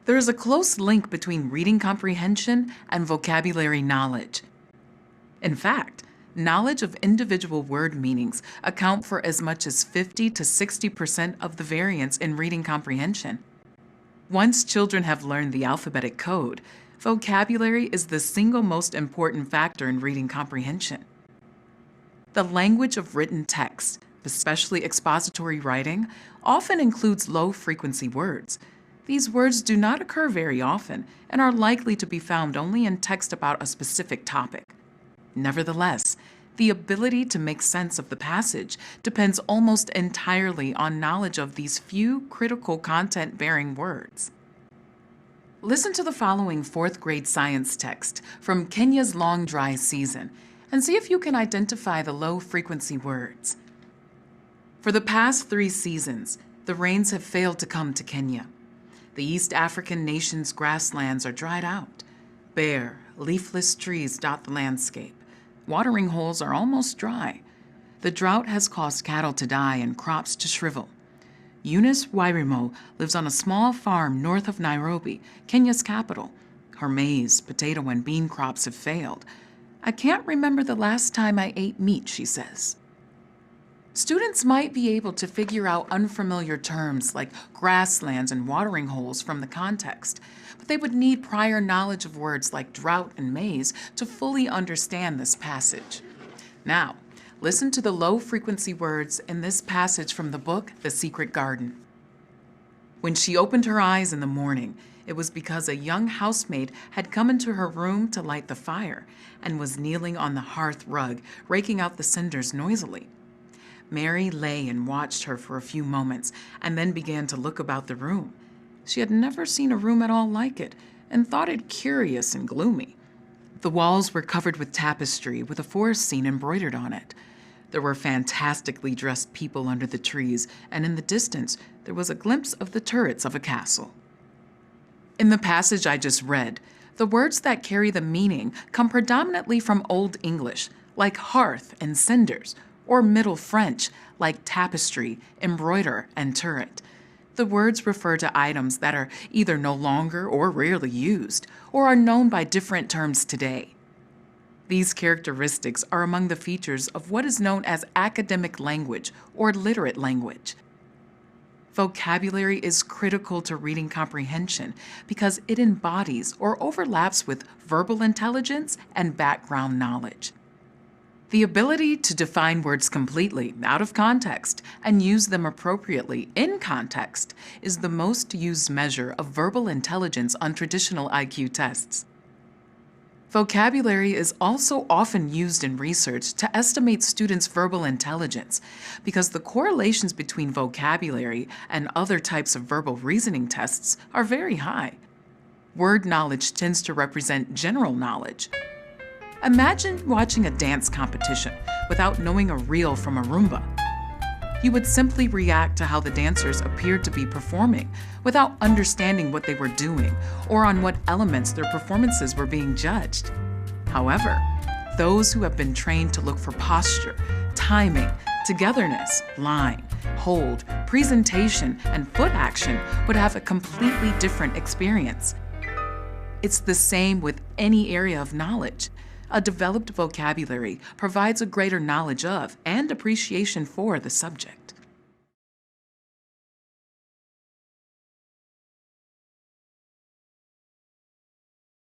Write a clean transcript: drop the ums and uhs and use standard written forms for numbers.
There is a close link between reading comprehension and vocabulary knowledge. In fact, knowledge of individual word meanings account for as much as 50 to 60% of the variance in reading comprehension. Once children have learned the alphabetic code, vocabulary is the single most important factor in reading comprehension. The language of written text, especially expository writing, often includes low-frequency words. These words do not occur very often and are likely to be found only in text about a specific topic. Nevertheless, the ability to make sense of the passage depends almost entirely on knowledge of these few critical content-bearing words. Listen to the following fourth grade science text from Kenya's long dry season and see if you can identify the low-frequency words. For the past 3 seasons, the rains have failed to come to Kenya. The East African nation's grasslands are dried out. Bare, leafless trees dot the landscape. Watering holes are almost dry. The drought has caused cattle to die and crops to shrivel. Eunice Wairimo lives on a small farm north of Nairobi, Kenya's capital. Her maize, potato, and bean crops have failed. I can't remember the last time I ate meat, she says. Students might be able to figure out unfamiliar terms like grasslands and watering holes from the context, but they would need prior knowledge of words like drought and maize to fully understand this passage. Now, listen to the low-frequency words in this passage from the book, The Secret Garden. When she opened her eyes in the morning, it was because a young housemaid had come into her room to light the fire and was kneeling on the hearth rug, raking out the cinders noisily. Mary lay and watched her for a few moments and then began to look about the room. She had never seen a room at all like it and thought it curious and gloomy. The walls were covered with tapestry with a forest scene embroidered on it. There were fantastically dressed people under the trees, and in the distance there was a glimpse of the turrets of a castle. In the passage I just read, the words that carry the meaning come predominantly from Old English, like hearth and cinders, or Middle French, like tapestry, embroider, and turret. The words refer to items that are either no longer or rarely used, or are known by different terms today. These characteristics are among the features of what is known as academic language or literate language. Vocabulary is critical to reading comprehension because it embodies or overlaps with verbal intelligence and background knowledge. The ability to define words completely, out of context, and use them appropriately in context is the most used measure of verbal intelligence on traditional IQ tests. Vocabulary is also often used in research to estimate students' verbal intelligence because the correlations between vocabulary and other types of verbal reasoning tests are very high. Word knowledge tends to represent general knowledge. Imagine watching a dance competition without knowing a reel from a Roomba. You would simply react to how the dancers appeared to be performing without understanding what they were doing or on what elements their performances were being judged. However, those who have been trained to look for posture, timing, togetherness, line, hold, presentation, and foot action would have a completely different experience. It's the same with any area of knowledge. A developed vocabulary provides a greater knowledge of and appreciation for the subject.